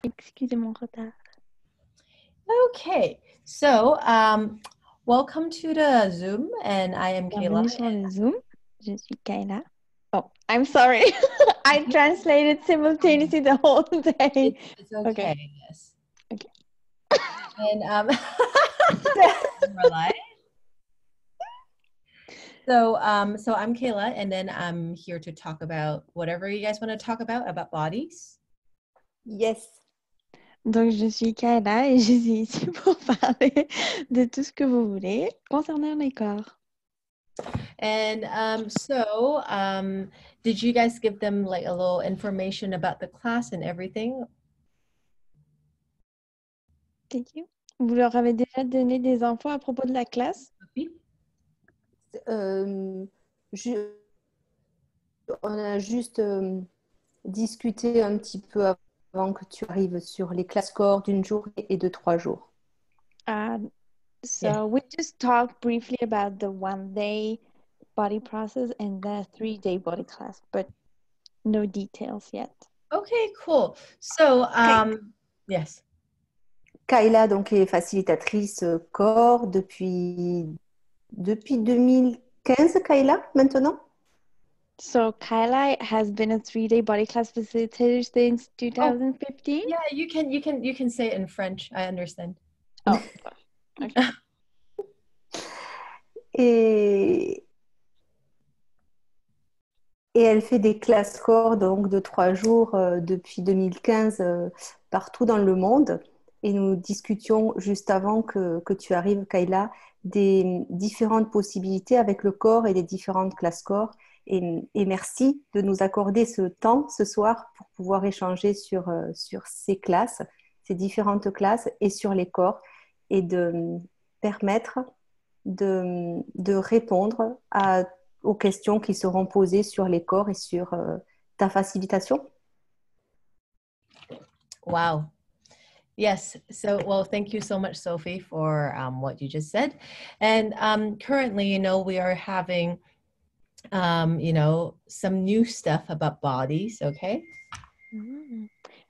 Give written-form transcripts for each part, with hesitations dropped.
Excusez mon retard. Okay, so welcome to the Zoom, and I am Kayla. Bienvenue sur le Zoom. Je suis Kayla. Oh, I'm sorry. I translated simultaneously the whole day. It's okay. Okay. Yes. Okay. And we're live. So I'm Kayla, and then I'm here to talk about whatever you guys want to talk about bodies. Yes. Donc, je suis Kayla et je suis ici pour parler de tout ce que vous voulez concernant les corps. And did you guys give them like a little information about the class and everything? Thank you. Vous leur avez déjà donné des infos à propos de la classe? Oui. On a juste discuté un petit peu avant que tu arrives sur les classes corps d'une journée et de 3 jours. So Yeah. we just talked briefly about the 1-day body process and the 3-day body class, but no details yet. Okay, cool. So yes. Kayla donc est facilitatrice corps depuis 2015, Kayla, maintenant? So Kayla has been a 3-day body class facilitator since 2015. Yeah, you can say it in French. I understand. Oh, okay. Et elle fait des classes corps donc de 3 jours depuis 2015 partout dans le monde. Et nous discutions juste avant que tu arrives, Kayla, des différentes possibilités avec le corps et des différentes classes corps. Et merci de nous accorder ce temps ce soir pour pouvoir échanger sur ces classes, ces différentes classes et sur les corps et de permettre de répondre aux questions qui seront posées sur les corps et sur ta facilitation. Wow. Yes. So, well, thank you so much, Sophie, for what you just said. And currently, we are having, some new stuff about bodies. Okay.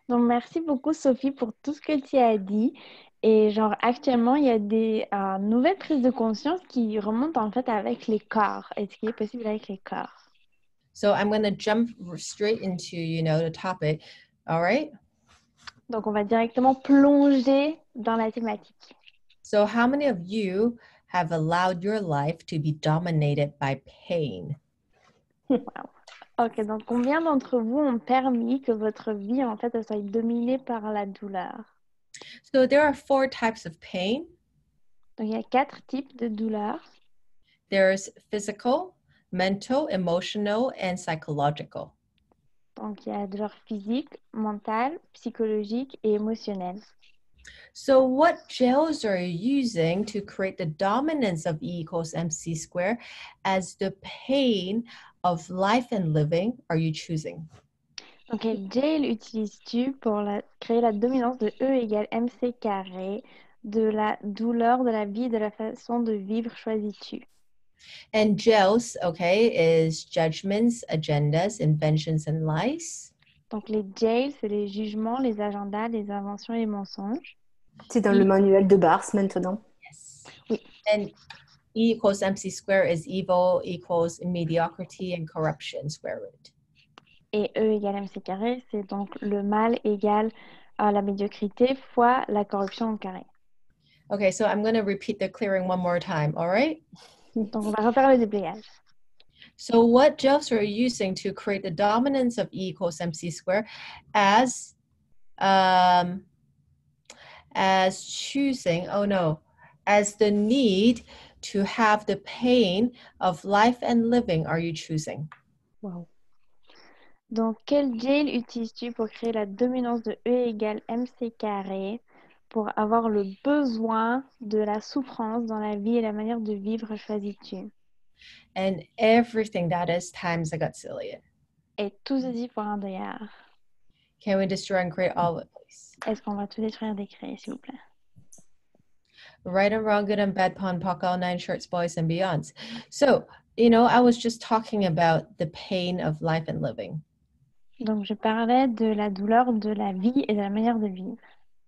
Donc, merci beaucoup, Sophie, pour tout ce que tu as dit. Et genre, actuellement, il y a des nouvelles prises de conscience qui remontent en fait avec les corps et ce qui est possible avec les corps. So I'm going to jump straight into, the topic. All right. Donc, on va directement plonger dans la thématique. So how many of you have allowed your life to be dominated by pain? Wow. Ok, donc combien d'entre vous ont permis que votre vie, en fait, elle soit dominée par la douleur? So there are 4 types of pain. Donc, il y a 4 types de douleurs. There's physical, mental, emotional, and psychological. Donc, il y a douleur physique, mentale, psychologique et émotionnelle. So what gels are you using to create the dominance of E equals MC square as the pain of life and living are you choosing? Donc, quel gel utilises-tu pour créer la dominance de E égale MC carré de la douleur de la vie et de la façon de vivre choisis-tu? And gels, okay, is judgments, agendas, inventions, and lies. Donc, les gels, c'est les jugements, les agendas, les inventions et les mensonges. C'est dans le manuel de Bars maintenant. Yes. Oui. And E equals MC square is evil equals mediocrity and corruption square root. Et E égale MC carré, c'est donc le mal égale la médiocrité fois la corruption au carré. Okay, so I'm going to repeat the clearing one more time, all right? Donc, on va refaire le déblayage. So what gels are you using to create the dominance of E equals MC square as choosing, as the need to have the pain of life and living are you choosing? Wow. Donc, quel gel utilises-tu pour créer la dominance de E égale MC carré pour avoir le besoin de la souffrance dans la vie et la manière de vivre choisis-tu? And everything that is times a godzillion. Et tout ceci pour un dollar. Can we destroy and create all of it, please? Est-ce qu'on va tout détruire et décréer, s'il vous plaît? Right and wrong, good and bad, pon, pock, all 9 shirts, boys and beyonds. So, I was just talking about the pain of life and living. Donc, je parlais de la douleur, de la vie et de la manière de vivre.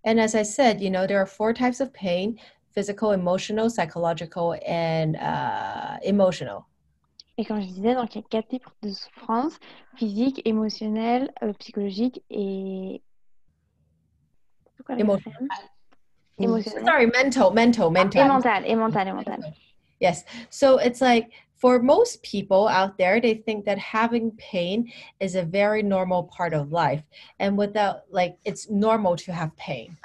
And as I said, there are 4 types of pain: physical, emotional, psychological, and emotional. Et comme je disais, donc il y a 4 types de souffrance, physique, émotionnelle, psychologique et... C'est quoi la Emotional. quatrième? Émotionnelle. Sorry, mental. Et mentale, et mentale, et mentale. Yes. So it's like for most people out there, they think that having pain is a very normal part of life. And without, like, it's normal to have pain.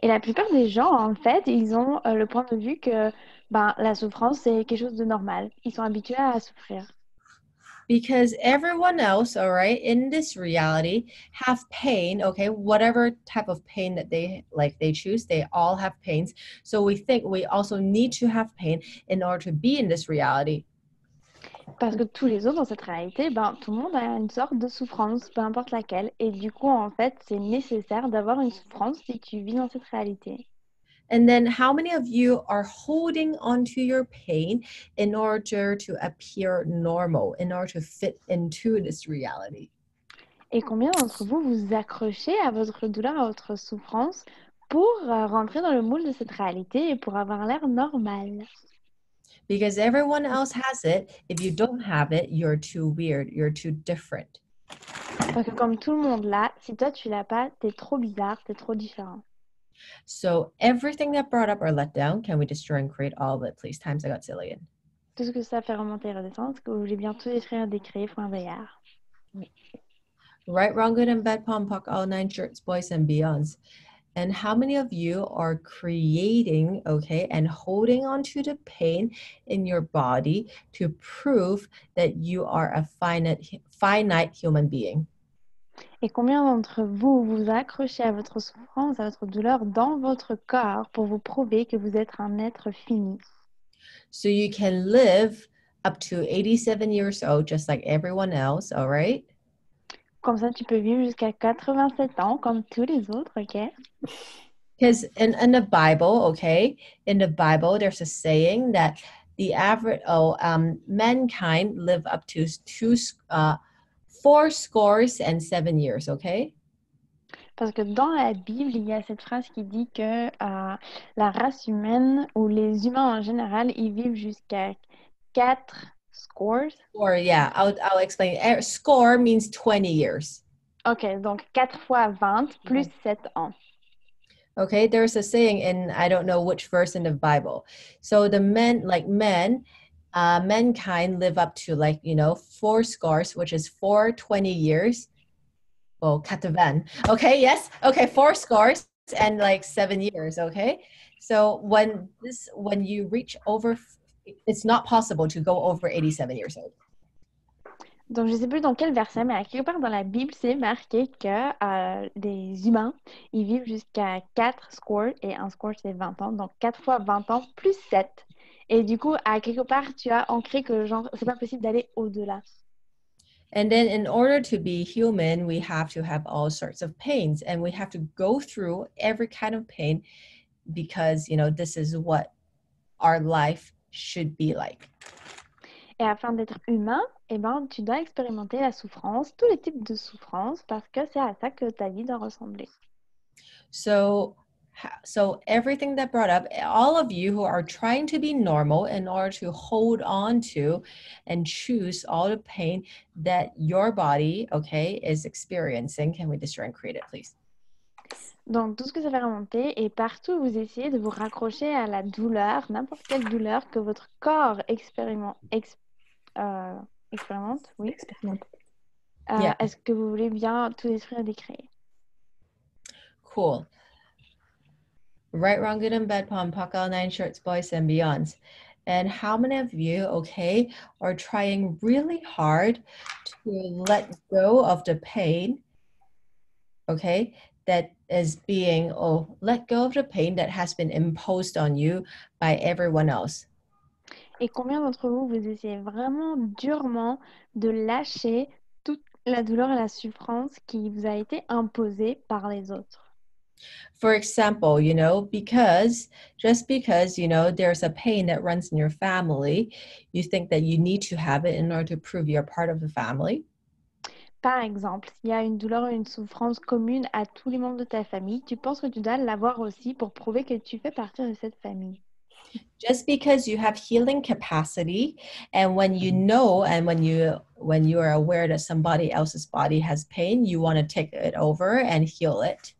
Et la plupart des gens, en fait, ils ont le point de vue que ben, la souffrance, c'est quelque chose de normal. Ils sont habitués à souffrir. Because everyone else, all right, in this reality have pain, okay, whatever type of pain that they choose, they all have pains. So we think we also need to have pain in order to be in this reality. Parce que tous les autres dans cette réalité, ben, tout le monde a une sorte de souffrance, peu importe laquelle. Et du coup, en fait, c'est nécessaire d'avoir une souffrance si tu vis dans cette réalité. And then how many of you are holding onto your pain in order to appear normal, in order to fit into this reality? Et combien d'entre vous vous accrochez à votre douleur, à votre souffrance pour rentrer dans le moule de cette réalité et pour avoir l'air normal? Because everyone else has it. If you don't have it, you're too weird, you're too different. Parce que comme tout le monde l'a, si toi tu l'as pas, t'es trop bizarre, t'es trop différent. So everything that brought up or let down, can we destroy and create all of it, please? Times a gazillion. Tout ce que ça fait remonter et redescendre, ce que vous voulez bien tout détruire, décréer, point veillard. Right, wrong, good, and bad, pom, pock, all 9 shirts, boys and beyonds. And how many of you are creating, okay, and holding on to the pain in your body to prove that you are a finite human being? Et combien d'entre vous vous accrochez à votre souffrance, à votre douleur dans votre corps pour vous prouver que vous êtes un être fini? So you can live up to 87 years old, just like everyone else, all right? Comme ça, tu peux vivre jusqu'à 87 ans, comme tous les autres, ok? Because in the Bible, okay, in the Bible, there's a saying that the average, mankind live up to 4 scores and 7 years, okay? Parce que dans la Bible, il y a cette phrase qui dit que la race humaine ou les humains en général, ils vivent jusqu'à 4 scores. Or yeah, I'll explain. Score means 20 years. Ok, donc 4 fois 20 plus 7 ans. Okay, there's a saying in I don't know which verse in the Bible. So the mankind live up to 4 scores, which is 4 20 years. Well, katavan. Okay, yes. Okay, 4 scores and 7 years. Okay. So when you reach over, it's not possible to go over 87 years old. Donc, je ne sais plus dans quel verset, mais à quelque part dans la Bible, c'est marqué que les humains, ils vivent jusqu'à 4 scores, et un score, c'est 20 ans. Donc, 4 fois 20 ans plus 7. Et du coup, à quelque part, tu as ancré que, genre, c'est pas possible d'aller au-delà. And then in order to be human, we have to have all sorts of pains, and we have to go through every kind of pain because, this is what our life should be like. Et afin d'être humain, eh ben, tu dois expérimenter la souffrance, tous les types de souffrance, parce que c'est à ça que ta vie doit ressembler. So everything that brought up, all of you who are trying to be normal in order to hold on to and choose all the pain that your body, okay, is experiencing, can we destroy and create it, please? Donc, tout ce que ça fait remonter, et partout, vous essayez de vous raccrocher à la douleur, n'importe quelle douleur que votre corps expérimente, oui. Expérimente. Yeah. Est-ce que vous voulez bien tout détruire et décréer? Cool. Right, wrong, good and bad, pom, pock, all 9 shirts, boys and beyonds. And how many of you, okay, are trying really hard to let go of the pain, okay, that is being, let go of the pain that has been imposed on you by everyone else? Et combien d'entre vous, vous essayez vraiment durement de lâcher toute la douleur et la souffrance qui vous a été imposée par les autres? For example, just because, there's a pain that runs in your family, you think that you need to have it in order to prove you're part of the family. Par exemple, s'il y a une douleur ou une souffrance commune à tous les membres de ta famille, tu penses que tu dois l'avoir aussi pour prouver que tu fais partie de cette famille. Just because you have healing capacity, and when you know and when you are aware that somebody else's body has pain, you want to take it over and heal it.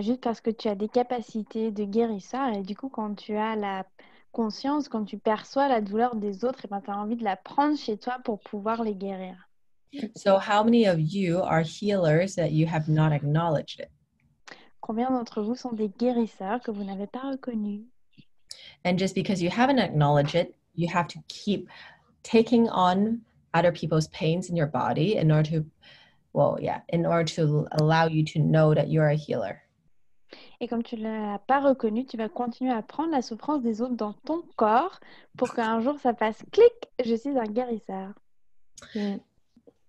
Juste parce que tu as des capacités de guérisseur et du coup, quand tu as la conscience, quand tu perçois la douleur des autres, et ben, tu as envie de la prendre chez toi pour pouvoir les guérir. So how many of you are healers that you have not acknowledged it? Combien d'entre vous sont des guérisseurs que vous n'avez pas reconnus? And just because you haven't acknowledged it, you have to keep taking on other people's pains in your body in order to, in order to allow you to know that you're a healer. Et comme tu ne l'as pas reconnu, tu vas continuer à prendre la souffrance des autres dans ton corps pour qu'un jour ça fasse clic, je suis un guérisseur. Mm.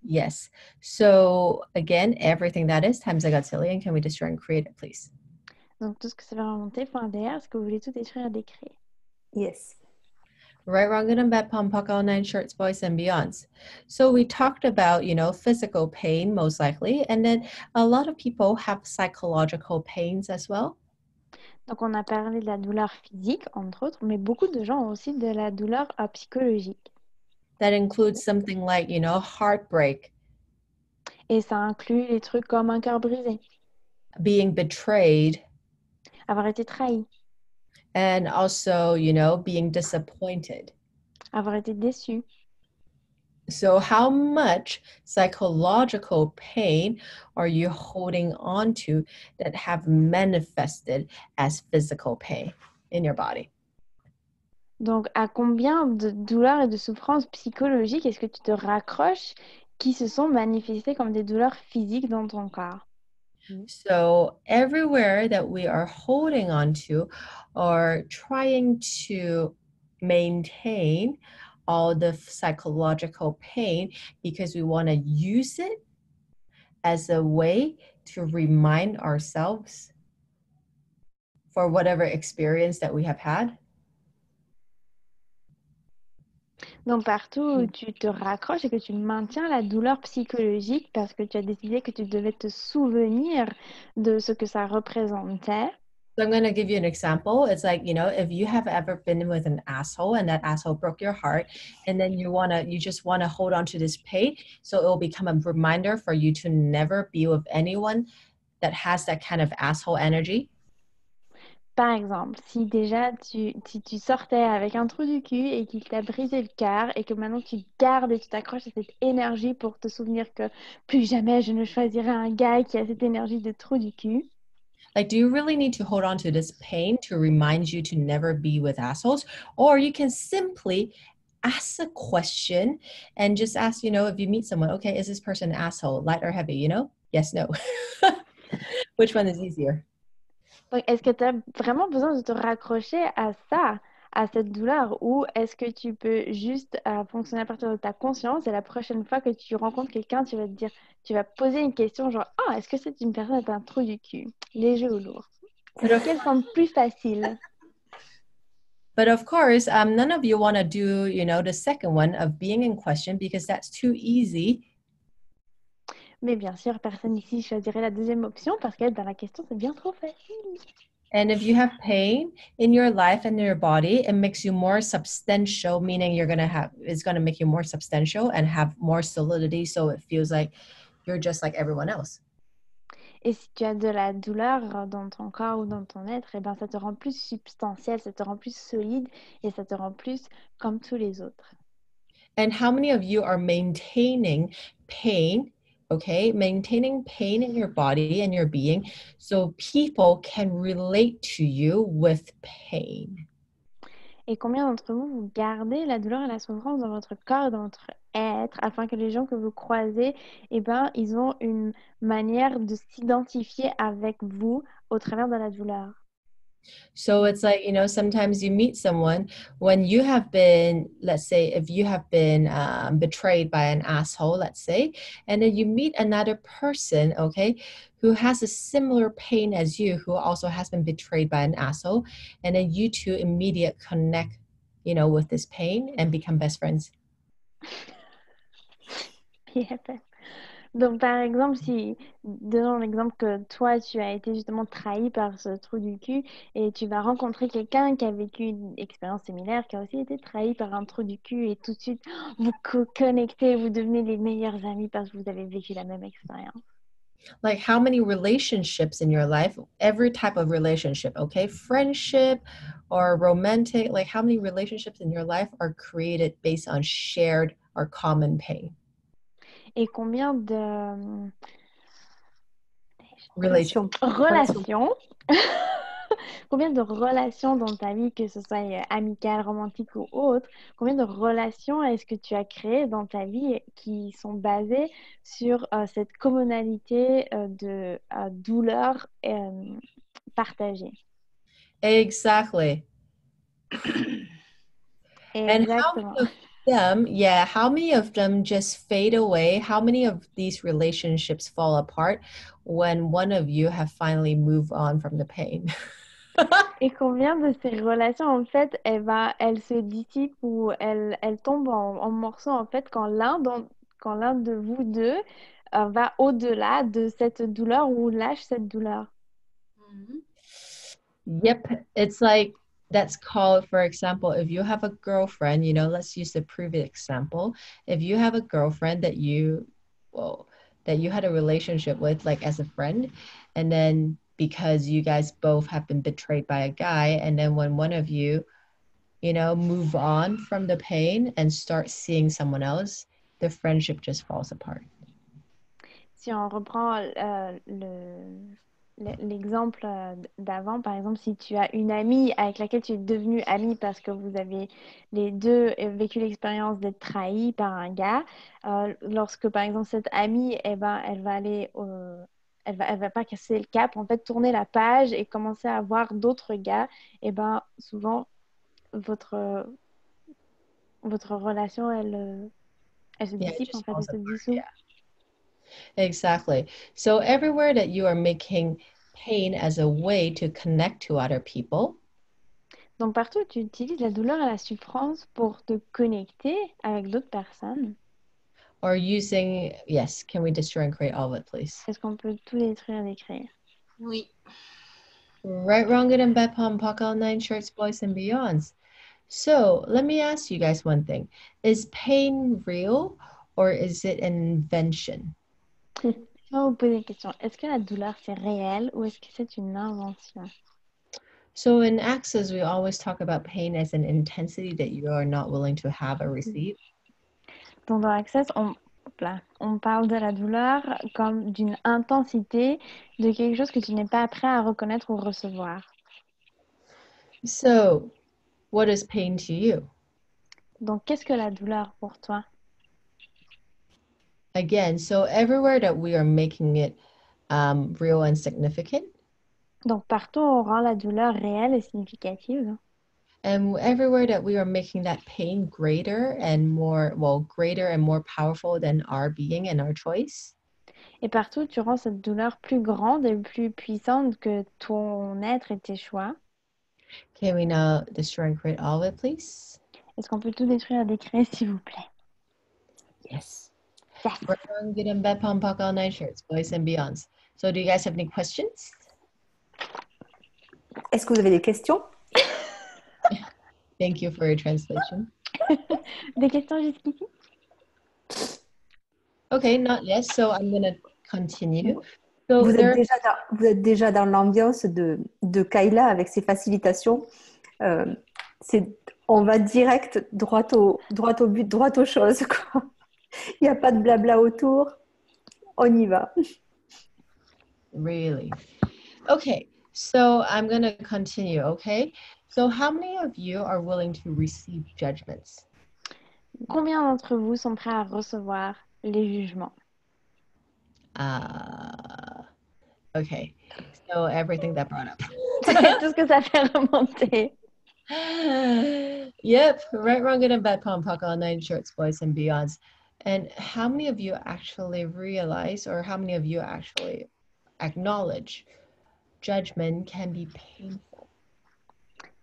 Yes. So again, everything that is times a godzillion. Can we destroy and create it, please? Donc tout ce que ça va remonter, point DR, est-ce que vous voulez tout détruire et décréer? Yes. Right, wrong, good and bad, pom, puck, all nine shorts, boys and beyonds. So we talked about, physical pain most likely, and then a lot of people have psychological pains as well. Donc on a parlé de la douleur physique, entre autres, mais beaucoup de gens ont aussi de la douleur psychologique. That includes something like, heartbreak, Et ça inclut les trucs comme un cœur brisé, being betrayed, avoir été trahi, and also, being disappointed. avoir été déçu. So, how much psychological pain are you holding on to that have manifested as physical pain in your body? Donc à combien de douleurs et de souffrances psychologiques est-ce que tu te raccroches qui se sont manifestées comme des douleurs physiques dans ton corps? So, everywhere that we are holding on to or trying to maintain all the psychological pain because we want to use it as a way to remind ourselves for whatever experience that we have had. Donc partout où tu te raccroches et que tu maintiens la douleur psychologique parce que tu as décidé que tu devais te souvenir de ce que ça représentait. So I'm going to give you an example. It's like, if you have ever been with an asshole and that asshole broke your heart, and then you just want to hold on to this pain, so it will become a reminder for you to never be with anyone that has that kind of asshole energy. Par exemple, si déjà si tu sortais avec un trou du cul et qu'il t'a brisé le cœur et que maintenant tu gardes et tu t'accroches à cette énergie pour te souvenir que plus jamais je ne choisirai un gars qui a cette énergie de trou du cul. Like, do you really need to hold on to this pain to remind you to never be with assholes? Or you can simply ask a question and just ask, if you meet someone, okay, is this person an asshole, light or heavy, Yes, no. Which one is easier? Donc, est-ce que tu as vraiment besoin de te raccrocher à ça, à cette douleur, ou est-ce que tu peux juste fonctionner à partir de ta conscience et la prochaine fois que tu rencontres quelqu'un, tu vas te dire, tu vas poser une question genre, ah, est-ce que c'est une personne avec un trou du cul, léger ou lourd? But of, Lequel semble plus facile? but of course, none of you want to do, the second one of being in question because that's too easy. Mais bien sûr, personne ici choisirait la deuxième option parce qu'être dans la question, c'est bien trop facile. And if you have pain in your life and in your body, it makes you more substantial, meaning it's going to make you more substantial and have more solidity. So it feels like you're just like everyone else. Et si tu as de la douleur dans ton corps ou dans ton être, eh ben, ça te rend plus substantiel, ça te rend plus solide et ça te rend plus comme tous les autres. And how many of you are maintaining pain? Okay, maintaining pain in your body and your being so people can relate to you with pain. Et combien d'entre vous, vous gardez la douleur et la souffrance dans votre corps et dans votre être afin que les gens que vous croisez, eh ben, ils ont une manière de s'identifier avec vous au travers de la douleur. So it's like, sometimes you meet someone when you have been, let's say, if you have been betrayed by an asshole, let's say, and then you meet another person, okay, who has a similar pain as you, who also has been betrayed by an asshole, and then you two immediate connect, with this pain and become best friends. Yep. Donc, par exemple, si, donnons l'exemple que toi, tu as été justement trahi par ce trou du cul et tu vas rencontrer quelqu'un qui a vécu une expérience similaire, qui a aussi été trahi par un trou du cul et tout de suite, vous connectez, vous devenez les meilleurs amis parce que vous avez vécu la même expérience. Like how many relationships in your life, every type of relationship, okay? Friendship or romantic, like how many relationships in your life are created based on shared or common pain? Et combien de Relation. Relation. relations, combien de relations dans ta vie, que ce soit amicale, romantique ou autre, combien de relations est-ce que tu as créées dans ta vie qui sont basées sur cette commonalité de douleur partagée? Exactly. And how Exactement. many of them, yeah, how many of them just fade away? How many of these relationships fall apart when one of you have finally moved on from the pain? Et combien de ces relations, en fait, elles se dissipent ou elles tombent en morceaux, en fait, quand l'un de vous deux va au-delà de cette douleur ou lâche cette douleur. Yep, it's like that's called, for example, if you have a girlfriend, let's use the previous example. If you have a girlfriend well, that you had a relationship with, like as a friend, and then because you guys both have been betrayed by a guy, and then when one of you, move on from the pain and start seeing someone else, the friendship just falls apart. Si on reprend l'exemple d'avant, par exemple, si tu as une amie avec laquelle tu es devenue amie parce que vous avez les deux vécu l'expérience d'être trahi par un gars, lorsque par exemple cette amie, eh ben, elle va aller, elle va pas casser le cap, en fait, tourner la page et commencer à voir d'autres gars, et ben souvent votre votre relation, elle se Yeah, it dissipe en just fait, elle falls se apart. dissout. Yeah, exactly. So everywhere that you are making pain as a way to connect to other people, Donc partout, tu utilises la douleur et la souffrance pour te connecter avec d'autres personnes. or using, yes, can we destroy and create all of it, please? Est-ce qu'on peut tout détruire et décrire? Oui. Right, wrong, good and bad, pom, pock, all nine shirts, boys and beyonds. So let me ask you guys one thing. Is pain real or is it an invention? Je vais vous poser une question. Est-ce que la douleur, c'est réel ou est-ce que c'est une invention? So in Access, we always talk about pain as an intensity that you are not willing to have or receive. Donc dans Access, on parle de la douleur comme d'une intensité de quelque chose que tu n'es pas prêt à reconnaître ou recevoir. So what is pain to you? Donc qu'est-ce que la douleur pour toi? Again, so everywhere that we are making it real and significant, Donc partout, on rend la douleur réelle et significative. and everywhere that we are making that pain greater and more powerful than our being and our choice. Et partout, tu rends cette douleur plus grande et plus puissante que ton être et tes choix. Can we now destroy and create all of it, please? Est-ce qu'on peut tout détruire et décréer, s'il vous plaît? Yes. Yes. Right, wrong, good and bad, pom, pock, all nine shirts, boys and beyonds. So do you guys have any questions? Est-ce que vous avez des questions? Thank you for your translation. Des questions jusqu'ici? Okay, not yet. So I'm gonna continue. So Vous there, vous êtes déjà dans l'ambiance de Kayla avec ses facilitations. Euh, on va direct droit au but, droit aux choses, quoi. Il n'y a pas de blabla autour. On y va. really. Okay, so I'm gonna continue, okay? So how many of you are willing to receive judgments? Combien d'entre vous sont prêts à recevoir les jugements? Okay, so everything that brought up. Tout ce que ça fait remonter. Yep, right, wrong, good and bad, pom, pock, all nine shorts, boys and beyonds. And how many of you actually realize, or how many of you actually acknowledge judgment can be painful?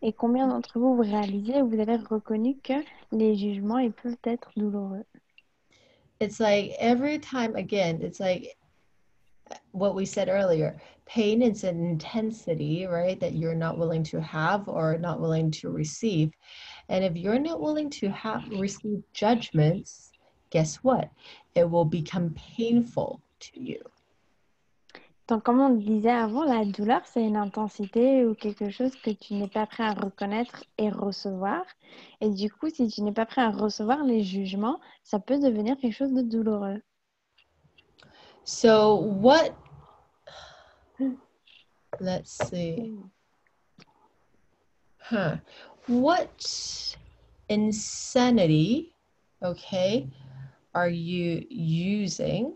Et combien d'entre vous, vous réalisez ou vous avez reconnu que les jugements ils peuvent être douloureux? it's like every time again, it's like what we said earlier, pain is an intensity, right, that you're not willing to have or not willing to receive. And if you're not willing to receive judgments, guess what? It will become painful to you. Donc, comme on disait avant, la douleur, c'est une intensité ou quelque chose que tu n'es pas prêt à reconnaître et recevoir. Et du coup, si tu n'es pas prêt à recevoir les jugements, ça peut devenir quelque chose de douloureux. So what, let's see, what insanity, okay, are you using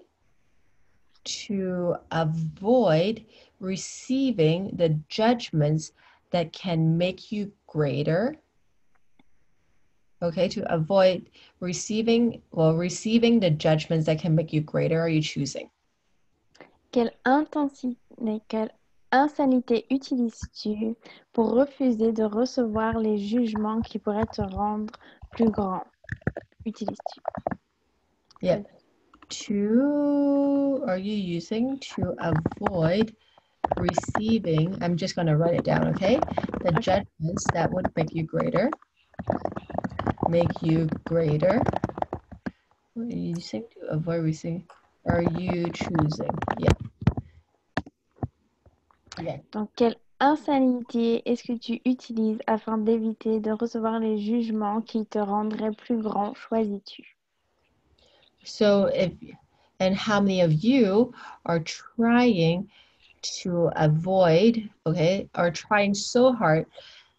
to avoid receiving the judgments that can make you greater? Okay, to avoid receiving the judgments that can make you greater, are you choosing? Quelle insanité utilises-tu pour refuser de recevoir les jugements qui pourraient te rendre plus grand? Utilises-tu? Yep. Are you using to avoid receiving, I'm just going to write it down, okay? The judgments that would make you greater. Make you greater. What are you using to avoid receiving? Are you choosing? Yeah. Yeah. Donc, quelle insanité est-ce que tu utilises afin d'éviter de recevoir les jugements qui te rendraient plus grand? Choisis-tu? So and how many of you are trying to avoid, okay, are trying so hard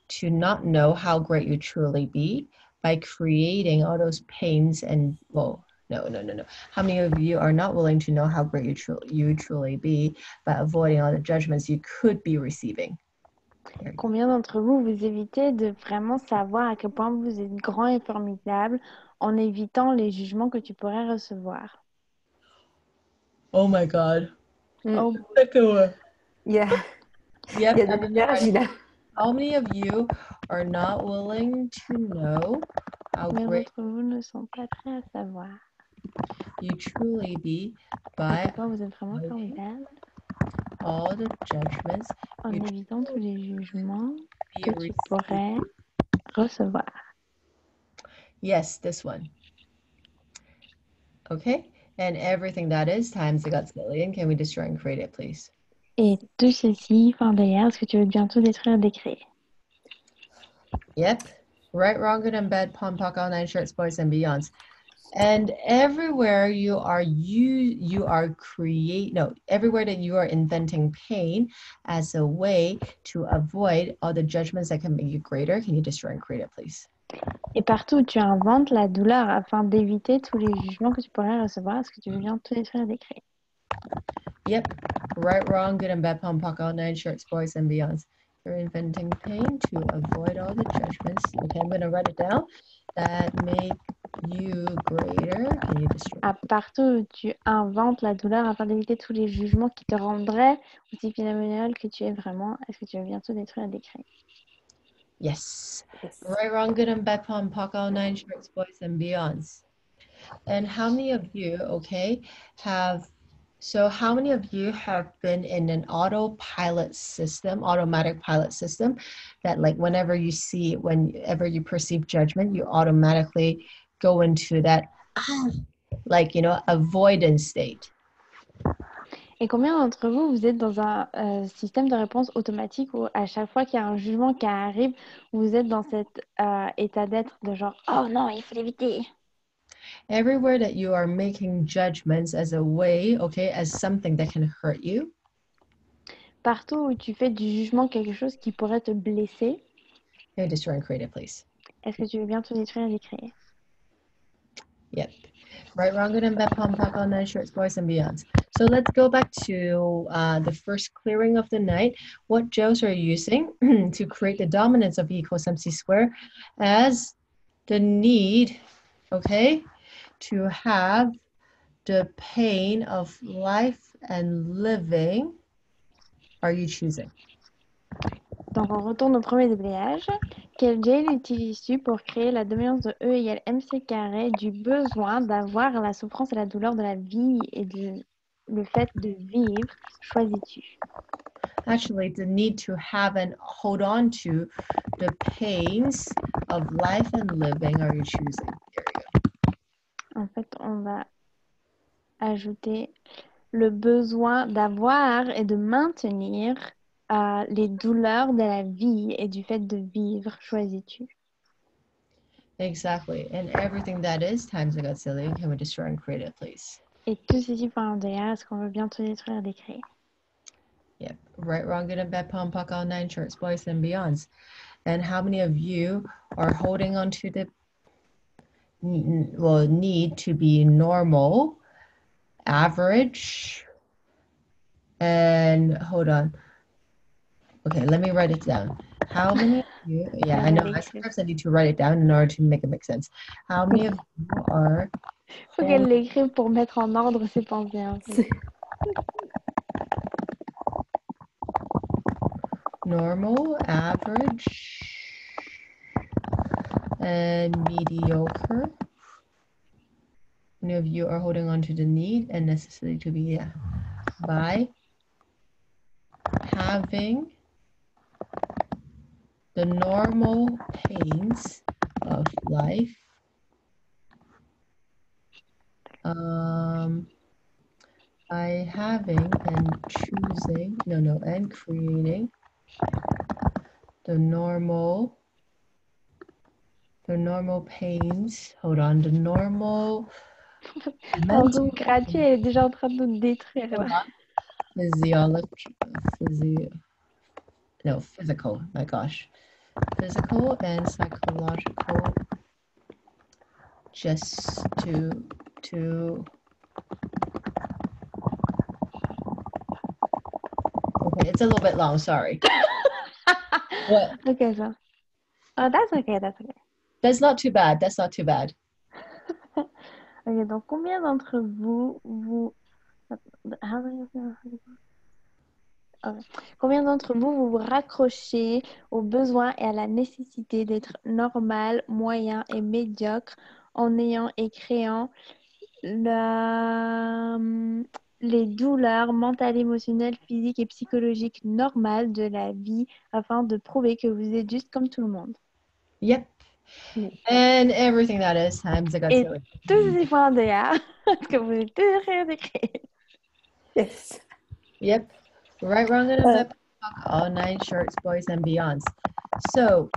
to not know how great you truly be by creating all those pains and, well, no. How many of you are not willing to know how great you truly be by avoiding all the judgments you could be receiving? Combien d'entre vous vous évitez de vraiment savoir à quel point vous êtes grand et formidable en évitant les jugements que tu pourrais recevoir? Oh my God. Oh, Yeah. Yep. Il y a de l'énergie là. How many of you are not willing to know how combien great d'entre vous ne sont pas prêts à savoir you truly be à by quel point vous êtes vraiment avoiding formidable all the judgments en you évitant tous les jugements be que tu receiving? pourrais recevoir? Yes, this one. Okay, and everything that is times the godzillion. Can we destroy and create it, please? Et tout ceci, fin d'ailleurs, est-ce que tu veux bientôt détruire des créer? Yep. Right, wrong, good and bad, pom, poc, all nine shirts, boys and beyonds. And everywhere everywhere that you are inventing pain as a way to avoid all the judgments that can make you greater, can you destroy and create it, please? Et partout où tu inventes la douleur afin d'éviter tous les jugements que tu pourrais recevoir, est-ce que tu veux bientôt détruire et décréer? Yep. Right, wrong, good and bad, pom, poc, all nine shirts, boys and beyonds. You're inventing pain to avoid all the judgments. Okay, I'm going to write it down. That make you greater. Can you destroy? À partout où tu inventes la douleur afin d'éviter tous les jugements qui te rendraient aussi phénoménal que tu es vraiment, est-ce que tu veux bientôt détruire et décréer? Yes. Yes. Right, wrong, good and bad, pom, poc, all nine shirts, boys and beyonds. And how many of you, okay, how many of you have been in an automatic pilot system that like whenever you perceive judgment, you automatically go into that, avoidance state? Et combien d'entre vous, vous êtes dans un système de réponse automatique où à chaque fois qu'il y a un jugement qui arrive, vous êtes dans cet état d'être de genre « Oh non, il faut l'éviter ». Everywhere that you are making judgments as a way, okay, as something that can hurt you. Partout où tu fais du jugement quelque chose qui pourrait te blesser, Yeah, destroy and create it, please. est-ce que tu veux bientôt détruire et décréer? Yep. Right, wrong, good and bad, pom, poc, all nine shorts, boys and beyonds. So let's go back to the first clearing of the night. What gels are you using to create the dominance of E equals MC square as the need, okay, to have the pain of life and living are you choosing? Donc on retourne au premier déblayage. Quel gel utilises-tu pour créer la dominance de E égale mc carré du besoin d'avoir la souffrance et la douleur de la vie et le fait de vivre, choisis-tu? Actually, the need to have and hold on to the pains of life and living are you choosing? There you go. En fait, on va ajouter le besoin d'avoir et de maintenir les douleurs de la vie et du fait de vivre, choisis-tu? Exactly. And everything that is times I got silly. Can we destroy and create it, please? Et tout ceci par un délire, est-ce qu'on veut bientôt détruire et décréer? Yep. Right, wrong, good and bad, pom, puck, all nine shorts, boys and beyonds. And how many of you are holding on to the need to be normal, average, and hold on. Okay, let me write it down. How many of you, yeah, I Elle va know, l'écrire. sometimes I need to write it down in order to make it make sense. How many of you are Faut qu'elle l'écrive pour mettre en ordre ses pensées, en fait. normal, average, and mediocre? Many of you are holding on to the need and necessity to be by having the normal pains of life, by having and choosing, and creating the normal pains. Hold on, the normal En zoom gratuit, elle est déjà en train de nous détruire, là. Physical, my gosh. Physical and psychological, just to okay, it's a little bit long, sorry. What? Okay, so. Oh, that's okay, that's okay. That's not too bad. That's not too bad. Ok, donc combien d'entre vous, combien d'entre vous vous raccrochez aux besoins et à la nécessité d'être normal, moyen et médiocre en ayant et créant les douleurs mentales, émotionnelles, physiques et psychologiques normales de la vie afin de prouver que vous êtes juste comme tout le monde? Yep. And everything that is times I got Et silly. tous ces points de est-ce que vous êtes décréer? Yes. Yep. Right, wrong, and a bad, all nine shorts, boys, and beyonds. So,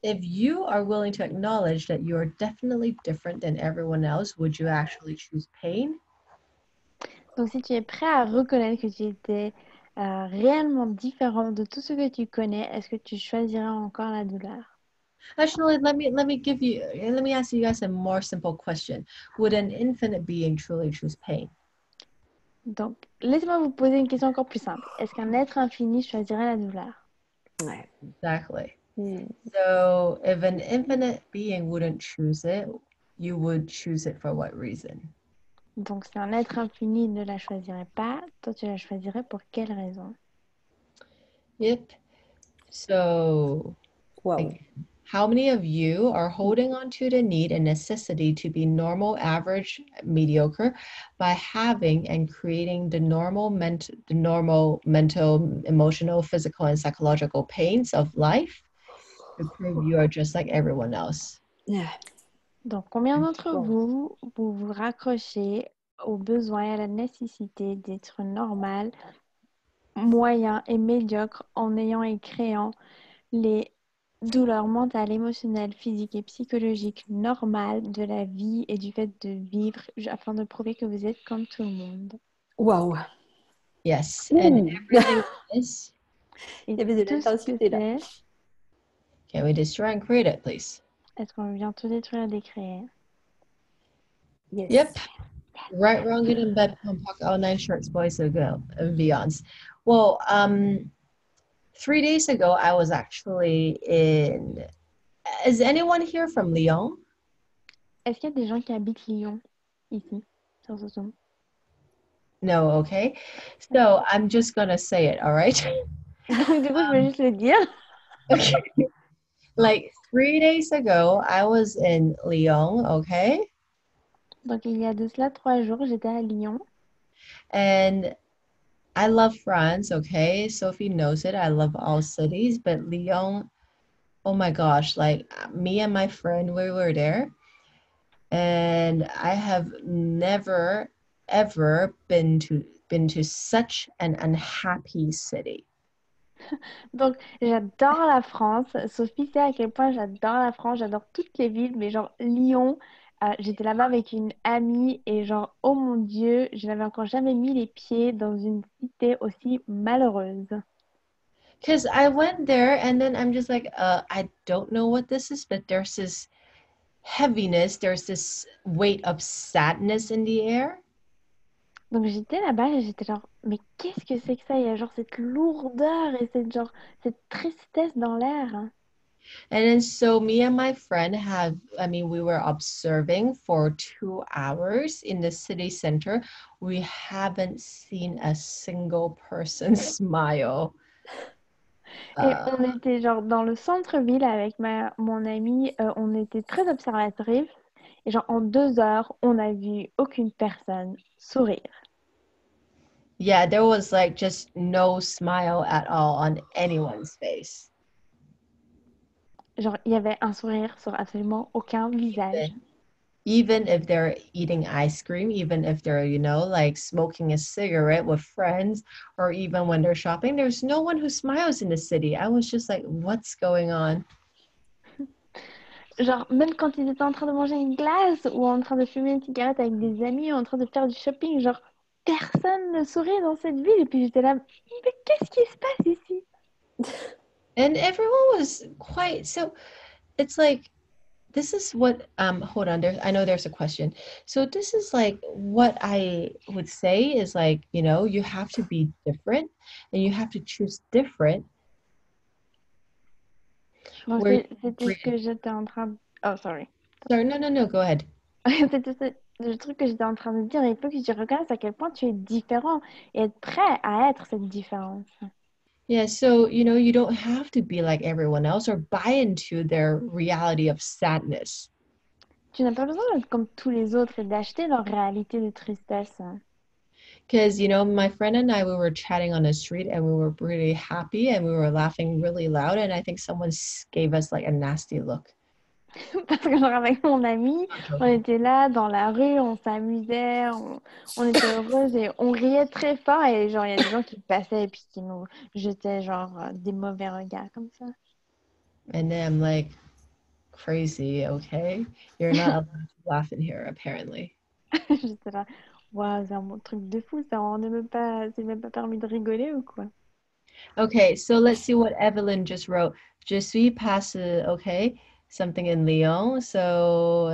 if you are willing to acknowledge that you are definitely different than everyone else, would you actually choose pain? Donc, si tu es prêt à reconnaître que tu étais réellement différent de tout ce que tu connais, est-ce que tu choisirais encore la douleur? Actually, let me ask you guys a more simple question. Would an infinite being truly choose pain? Donc, laissez-moi vous poser une question encore plus simple. Est-ce qu'un être infini choisirait la douleur? Ouais. Exactly. So if an infinite being wouldn't choose it, you would choose it for what reason? Donc, si un être infini ne la choisirait pas, toi, tu la choisirais pour quelle raison? Yep. So, Wow. like, how many of you are holding on to the need and necessity to be normal, average, mediocre by having and creating the normal mental, emotional, physical, and psychological pains of life to prove you are just like everyone else? Yeah. Donc, combien d'entre Wow. vous vous raccrochez au besoin et à la nécessité d'être normal, moyen et médiocre en ayant et créant les douleurs mentales, émotionnelles, physiques et psychologiques normales de la vie et du fait de vivre afin de prouver que vous êtes comme tout le monde? Wow. Yes, and everything is. Et Il y avait de tout ce que l'intensité là. c'est, Can we destroy and create it, please? est-ce qu'on vient tout détruire et décréer? Yes. Yep. Right, wrong, good and bad, pom, puck, all nine shorts, boys and girls and beyonds. Well, 3 days ago, I was actually in. Is anyone here from Lyon? Est-ce qu'il y a des gens qui habitent Lyon, ici, sur ce Zoom? No, okay. So I'm just gonna say it, all right? Donc, du coup, je vais juste le dire. Okay. Like 3 days ago, I was in Lyon, okay? Donc, il y a de cela 3 jours, j'étais à Lyon. And I love France, okay? Sophie knows it. I love all cities, but Lyon, oh my gosh, like me and my friend, we were there, and I have never ever been to such an unhappy city. Donc, j'adore la France. Sophie sait à quel point j'adore la France. J'adore toutes les villes, mais genre Lyon, j'étais là-bas avec une amie et genre, oh mon Dieu, je n'avais encore jamais mis les pieds dans une cité aussi malheureuse. Because I went there and then I'm just like, I don't know what this is, but there's this heaviness, there's this weight of sadness in the air. Donc, j'étais là-bas et j'étais genre, mais qu'est-ce que c'est que ça? Il y a genre cette lourdeur et cette tristesse dans l'air, hein. And then so me and my friend we were observing for 2 hours in the city center. We haven't seen a single person smile. Et Uh, on était genre dans le centre-ville avec mon amie, on était très observatrices. Et genre en 2 heures, on n'a vu aucune personne sourire. yeah, there was like just no smile at all on anyone's face. Genre il y avait un sourire sur absolument aucun visage. Even if they're eating ice cream, even if they're, like smoking a cigarette with friends, or even when they're shopping, there's no one who smiles in the city. I was just like, what's going on? Genre même quand ils étaient en train de manger une glace ou en train de fumer une cigarette avec des amis ou en train de faire du shopping, genre personne ne sourit dans cette ville. Et puis j'étais là, mais qu'est-ce qui se passe ici? And everyone was quite so it's like this is what hold on, I know there's a question. So this is like what I would say is like, you have to be different and you have to choose different Donc where c'était ce que j'étais en train de... Oh, sorry. sorry, no, go ahead. C'était le truc que j'étais en train de dire. Il faut que tu reconnaisses à quel point tu es différent et être prêt à être cette différence. Yeah, so you don't have to be like everyone else or buy into their reality of sadness. Tu n'as pas besoin d'être comme tous les autres et d'acheter leur réalité de tristesse. Because, my friend and I, we were chatting on the street and we were really happy and we were laughing really loud. And I think someone gave us like a nasty look. Parce que genre avec mon ami, on était là dans la rue, on s'amusait, on était heureuse et on riait très fort et genre il y a des gens qui passaient et puis qui nous jetaient genre des mauvais regards comme ça. And then I'm like, crazy, okay? You're not allowed to laugh in here, apparently. J'étais là, waouh, c'est un truc de fou ça, c'est même pas permis de rigoler ou quoi. Okay, so let's see what Evelyn just wrote. Je suis passé, okay? Something in Lyon. So,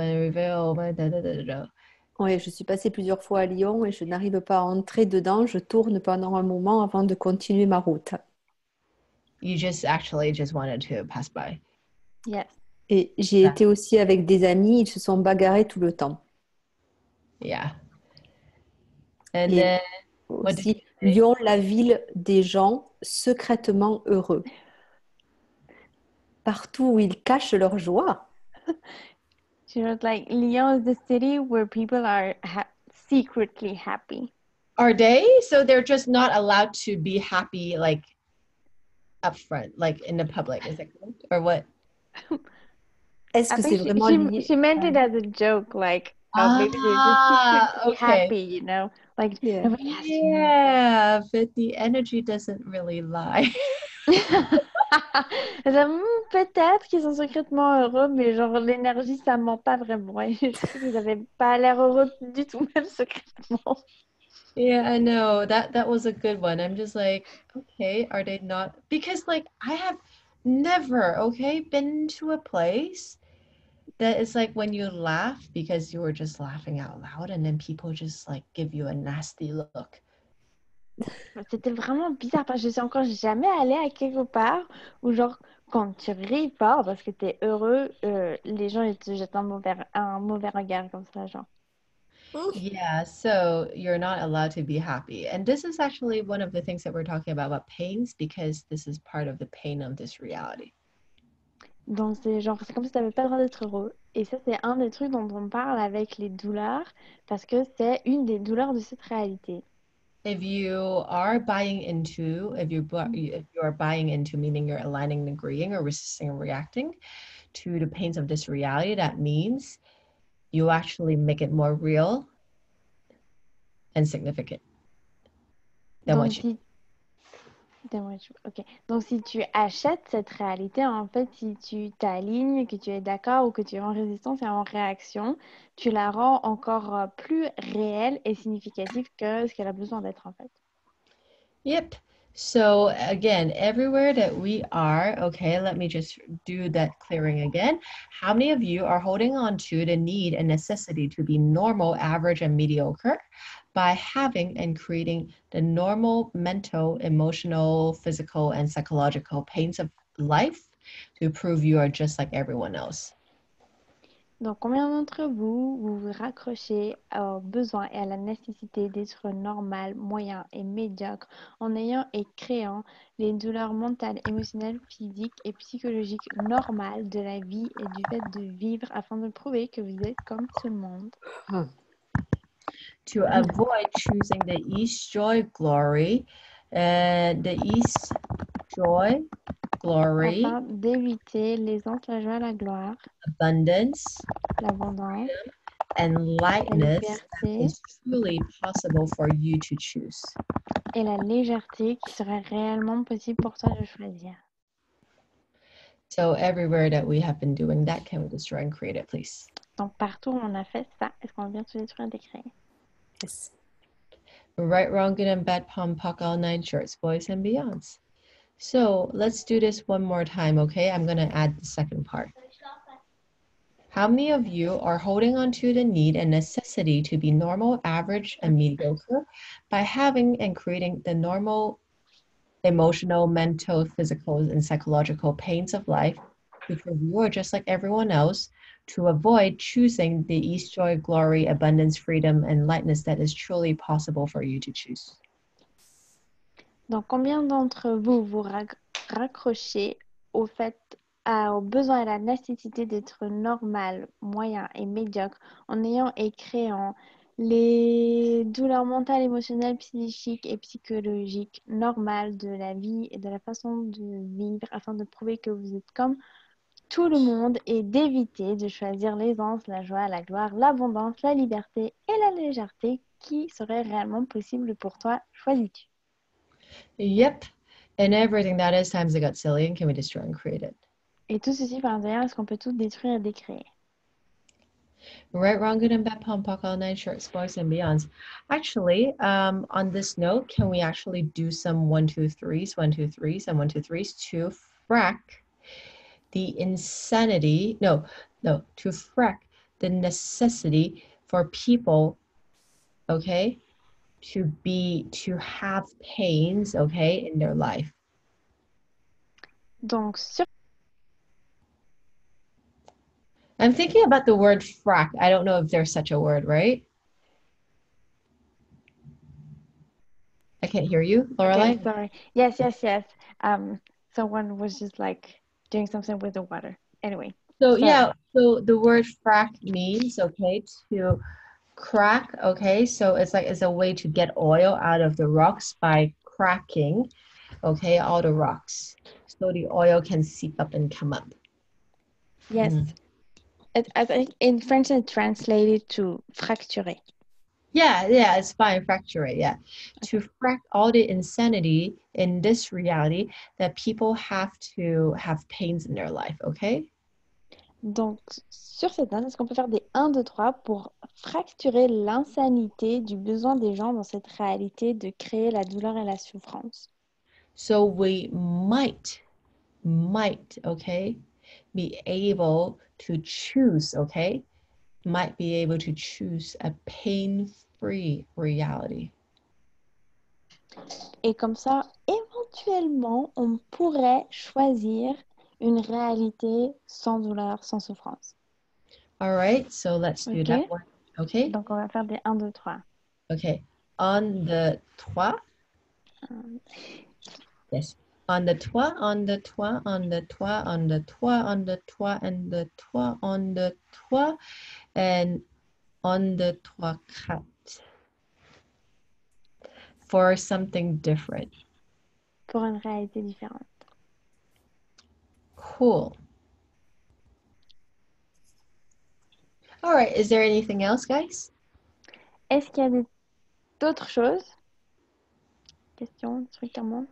Oui, je suis passée plusieurs fois à Lyon et je n'arrive pas à entrer dedans. Je tourne pendant un moment avant de continuer ma route. you just actually just wanted to pass by. Yes. Et j'ai été aussi avec des amis, ils se sont bagarrés tout le temps. Yeah. And Et then what did aussi, Lyon, la ville des gens secrètement heureux. Partout où ils cachent leur joie. She was like, Lyon is the city where people are secretly happy. are they? So they're just not allowed to be happy like up front, like in the public, is that correct? Or what? Est-ce I que think c'est vraiment lié? she meant it as a joke, like, oh, maybe they're just Ah, secretly okay. happy, you know? Like, Yeah. nobody has to know. Yeah, but the energy doesn't really lie. Peut-être qu'ils sont secrètement heureux, mais genre l'énergie, ça ment pas vraiment. Et je trouve qu'ils avaient pas l'air heureux du tout, même secrètement. Yeah, I know. That was a good one. I'm just like, okay, are they not? Because like I have never, okay, been to a place that is like when you laugh because you were just laughing out loud and then people just like give you a nasty look. C'était vraiment bizarre parce que je suis encore jamais allée à quelque part où genre quand tu ris fort parce que t'es heureux, les gens ils te jettent un mauvais regard comme ça, genre. Yeah, so you're not allowed to be happy. And this is actually one of the things that we're talking about pains, because this is part of the pain of this reality. Donc, c'est genre, c'est comme si tu n'avais pas le droit d'être heureux. Et ça, c'est un des trucs dont on parle avec les douleurs, parce que c'est une des douleurs de cette réalité. If you are buying into, if you are buying into, meaning you're aligning and agreeing or resisting and reacting to the pains of this reality, that means you actually make it more real and significant than Donc, what you. si Ok. Donc, si tu achètes cette réalité, en fait, si tu t'alignes, que tu es d'accord ou que tu es en résistance et en réaction, tu la rends encore plus réelle et significative que ce qu'elle a besoin d'être, en fait. Yep. So again, everywhere that we are, okay, let me just do that clearing again. How many of you are holding on to the need and necessity to be normal, average, and mediocre by having and creating the normal mental, emotional, physical, and psychological pains of life to prove you are just like everyone else? Donc, combien d'entre vous, vous vous raccrochez au besoin et à la nécessité d'être normal, moyen et médiocre en ayant et créant les douleurs mentales, émotionnelles, physiques et psychologiques normales de la vie et du fait de vivre afin de prouver que vous êtes comme tout le monde? To avoid choosing the East Joy Glory, the East Joy Glory, Afin d'éviter l'aisance, la joie, la gloire, abundance, l'abondance, and la lightness that liberté is truly possible for you to choose. et la légèreté qui serait réellement possible pour toi de choisir. So everywhere that we have been doing that, can we destroy and create it, please? Donc, partout où on a fait ça, est-ce qu'on vient tout détruire et décréer? Yes. Right, wrong, good and bad, pom, pock, all nine shorts, boys and beyonds. So let's do this one more time, okay? I'm gonna add the second part. How many of you are holding on to the need and necessity to be normal, average, and mediocre by having and creating the normal emotional, mental, physical, and psychological pains of life because you are just like everyone else to avoid choosing the ease, joy, glory, abundance, freedom, and lightness that is truly possible for you to choose? Donc, combien d'entre vous vous raccrochez au fait, au besoin et à la nécessité d'être normal, moyen et médiocre en ayant et créant les douleurs mentales, émotionnelles, psychiques et psychologiques normales de la vie et de la façon de vivre afin de prouver que vous êtes comme tout le monde et d'éviter de choisir l'aisance, la joie, la gloire, l'abondance, la liberté et la légèreté qui seraient réellement possibles pour toi, choisis-tu? Yep. And everything that is times it got silly and can we destroy and create it? Et tout ceci par derrière, est-ce qu'on peut tout détruire et décréer? Right, wrong, good and bad, pom, pock, all nine shorts, boys and beyonds. Actually, on this note, can we actually do some 1, 2, 3s, 1, 2, 3s, and 1, 2, 3s to frack the insanity, to frack the necessity for people, okay, to have pains, okay, in their life. Donc, sur... I'm thinking about the word frack. I don't know if there's such a word, right? I can't hear you, Lorelai. Okay, sorry. Yes, yes, yes. Someone was just like doing something with the water. Anyway, So sorry. yeah, so the word frack means, okay, to crack, okay? So it's a way to get oil out of the rocks by cracking, okay, all the rocks. So the oil can seep up and come up. Yes. I think in French it's translated to fracturer. Yeah, it's fine, fracture it, yeah. To frack all the insanity in this reality that people have to have pains in their life, okay? Donc, sur cette note, est-ce qu'on peut faire des 1, 2, 3 pour fracturer l'insanité du besoin des gens dans cette réalité de créer la douleur et la souffrance? So we might, okay, be able to choose, okay? Might be able to choose a pain-free reality. Et comme ça, éventuellement, on pourrait choisir une réalité sans douleur, sans souffrance. All right, so let's do that OK? one. Okay, Donc, on va faire des 1, 2, 3. okay. On the trois, yes. On the toit, on the toit, on the toit, on the toit, on the toit, and the toit, on the toit, and on the toit quatre. For something different. Pour une réalité différente. Cool. All right, is there anything else, guys? Est-ce qu'il y a d'autres choses? Questions, trucs à moi?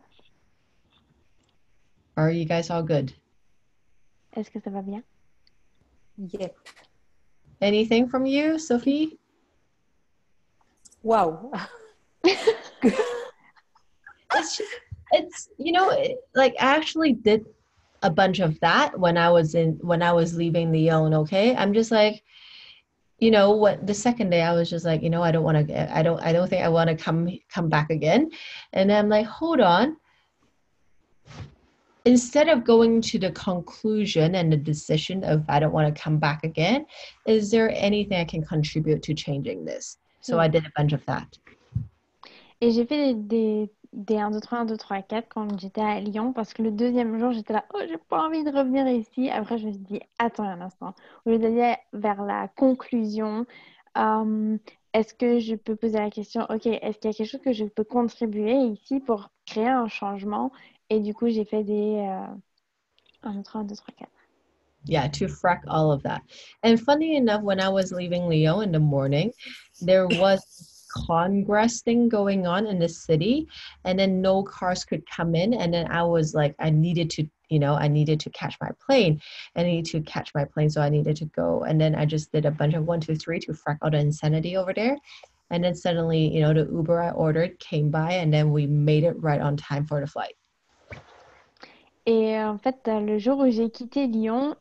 Are you guys all good? Est-ce que ça va bien? Yep. Anything from you, Sophie? Wow. It's like I actually did a bunch of that when I was leaving Lyon, okay? I'm just like, what the second day I was just like, I don't want to I don't think I want to come back again. And I'm like, hold on. Instead of going to the conclusion and the decision of I don't want to come back again, is there anything I can contribute to changing this? So I did a bunch of that. Et j'ai fait des 1, 2, 3, 1, 2, 3, 4 quand j'étais à Lyon parce que le deuxième jour, j'étais là, oh, j'ai pas envie de revenir ici. Après, je me suis dit, attends un instant. Au lieu d'aller vers la conclusion, est-ce que je peux poser la question, ok, est-ce qu'il y a quelque chose que je peux contribuer ici pour créer un changement? Et du coup, j'ai fait des 1, 2, 3, 1, 2, 3, 4. Yeah, to frack all of that. And funny enough, when I was leaving Lyon in the morning, there was congress thing going on in the city, and then no cars could come in. And then I was like, I needed to catch my plane. I need to catch my plane, so I needed to go. And then I just did a bunch of 1, 2, 3 to frack all the insanity over there. And then suddenly, the Uber I ordered came by, and then we made it right on time for the flight. Et en fait, le jour où j'ai quitté Lyon,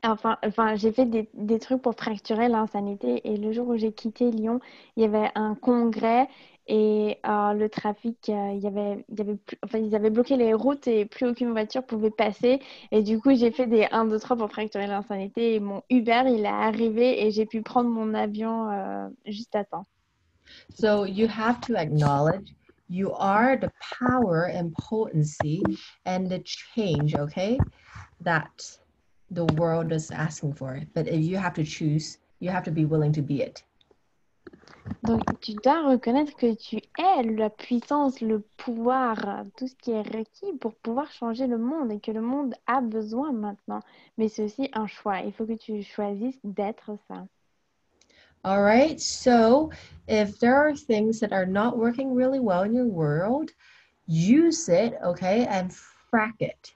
enfin, j'ai fait des trucs pour fracturer l'insanité. Et le jour où j'ai quitté Lyon, il y avait un congrès et le trafic, il y avait plus, enfin, ils avaient bloqué les routes et plus aucune voiture pouvait passer. Et du coup, j'ai fait des 1, 2, 3 pour fracturer l'insanité. Et mon Uber, il est arrivé et j'ai pu prendre mon avion juste à temps. So you have to acknowledge you are the power and potency and the change, okay, that the world is asking for. But if you have to choose, you have to be willing to be it. Donc, tu dois reconnaître que tu es la puissance, le pouvoir, tout ce qui est requis pour pouvoir changer le monde et que le monde a besoin maintenant. Mais c'est aussi un choix. Il faut que tu choisisses d'être ça. All right. So if there are things that are not working really well in your world, use it, okay, and frack it.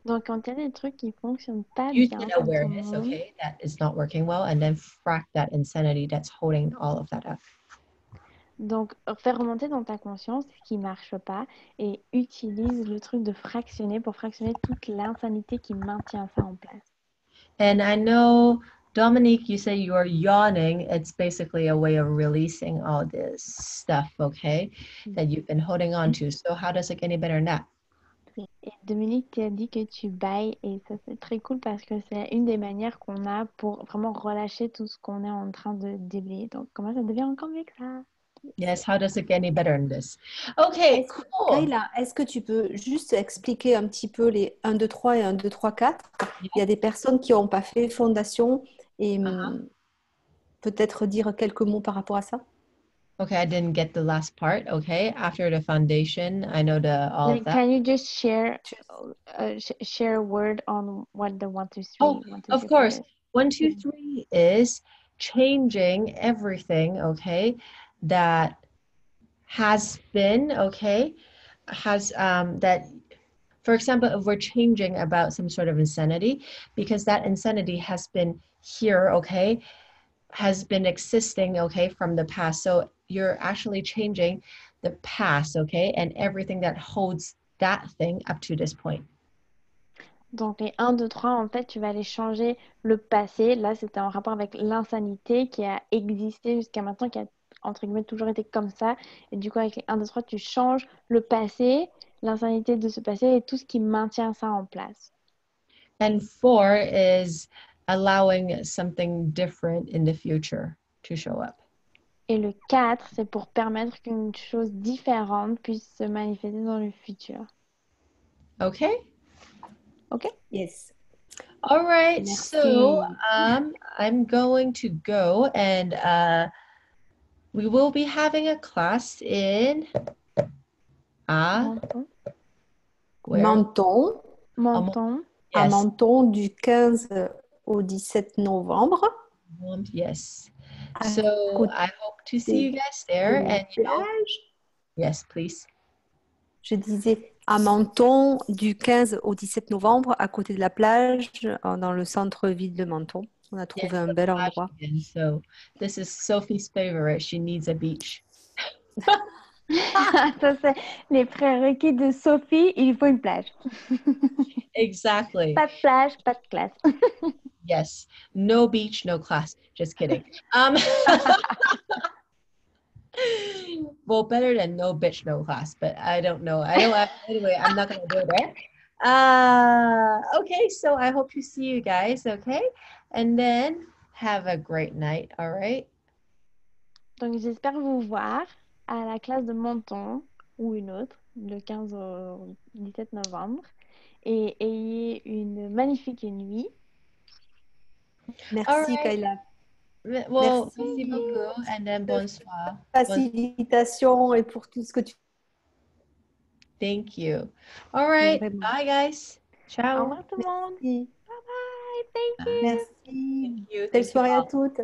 Donc, quand il y a des trucs qui fonctionnent pas Use bien that dans ton awareness, monde, okay, that is not working well, and then frack that insanity that's holding all of that up. donc faire remonter dans ta conscience ce qui marche pas et utilise le truc de fractionner pour fractionner toute l'insanité qui maintient ça en place. And I know, Dominique, you say you are yawning. It's basically a way of releasing all this stuff, okay, that you've been holding on to. So how does it get any better than that? Et Dominique t'a dit que tu bailles et ça c'est très cool parce que c'est une des manières qu'on a pour vraiment relâcher tout ce qu'on est en train de déblayer. Donc comment ça devient encore mieux que ça? Yes, how does it get any better than this? Okay, cool. Kayla, est-ce que tu peux juste expliquer un petit peu les 1, 2, 3 et 1, 2, 3, 4? Il y a des personnes qui n'ont pas fait fondation et peut-être dire quelques mots par rapport à ça? Okay, I didn't get the last part. Okay, after the foundation, I know all of that. Can you just share a word on what the 1, 2, 3, Oh, 1, 2, of 3, 4 course. is? 1, 2, 3 is changing everything, okay, that has been, okay, has that, for example, if we're changing about some sort of insanity, because that insanity has been here, okay, has been existing, okay, from the past. So you're actually changing the past, okay, and everything that holds that thing up to this point. Donc les 1, 2, 3, en fait, tu vas aller changer le passé. Là, c'était en rapport avec l'insanité qui a existé jusqu'à maintenant, qui a, entre guillemets, toujours été comme ça. Et du coup, avec les 1, 2, 3, tu changes le passé, l'insanité de ce passé et tout ce qui maintient ça en place. And 4 is allowing something different in the future to show up. Et le 4, c'est pour permettre qu'une chose différente puisse se manifester dans le futur. Okay. OK? Yes. All right. So Merci. I'm going to go and we will be having a class in Menton. where? Menton, Menton. à Yes. Menton du 15 au 17 novembre, Yes. à So côté I hope to see you de guys there. la And plage. yes, please. Je disais à Menton du 15 au 17 novembre, à côté de la plage, dans le centre-ville de Menton. On a Yes, trouvé un the bel plage endroit. again. So this is Sophie's favorite. She needs a beach. Ça, c'est les prérequis de Sophie. Il faut une plage. Exactly. Pas de plage, pas de classe. Yes. No beach, no class. Just kidding. Well, better than no bitch, no class, but I don't know. Anyway, I'm not gonna go there. Okay, so I hope to see you guys, okay? And then have a great night, all right? Donc, j'espère vous voir à la classe de Menton ou une autre, le 15 au 17 novembre. Et ayez une magnifique nuit. All Merci, right. Kayla. Well, Merci merci beaucoup, and then de bonsoir. facilitation et pour tout ce que tu Thank you. All fais right. vraiment. Bye, guys. Au Ciao. revoir tout le monde. Merci. Bye bye. Thank Bye. you. Merci. Thank you. Belle Thank you soirée à all. toutes.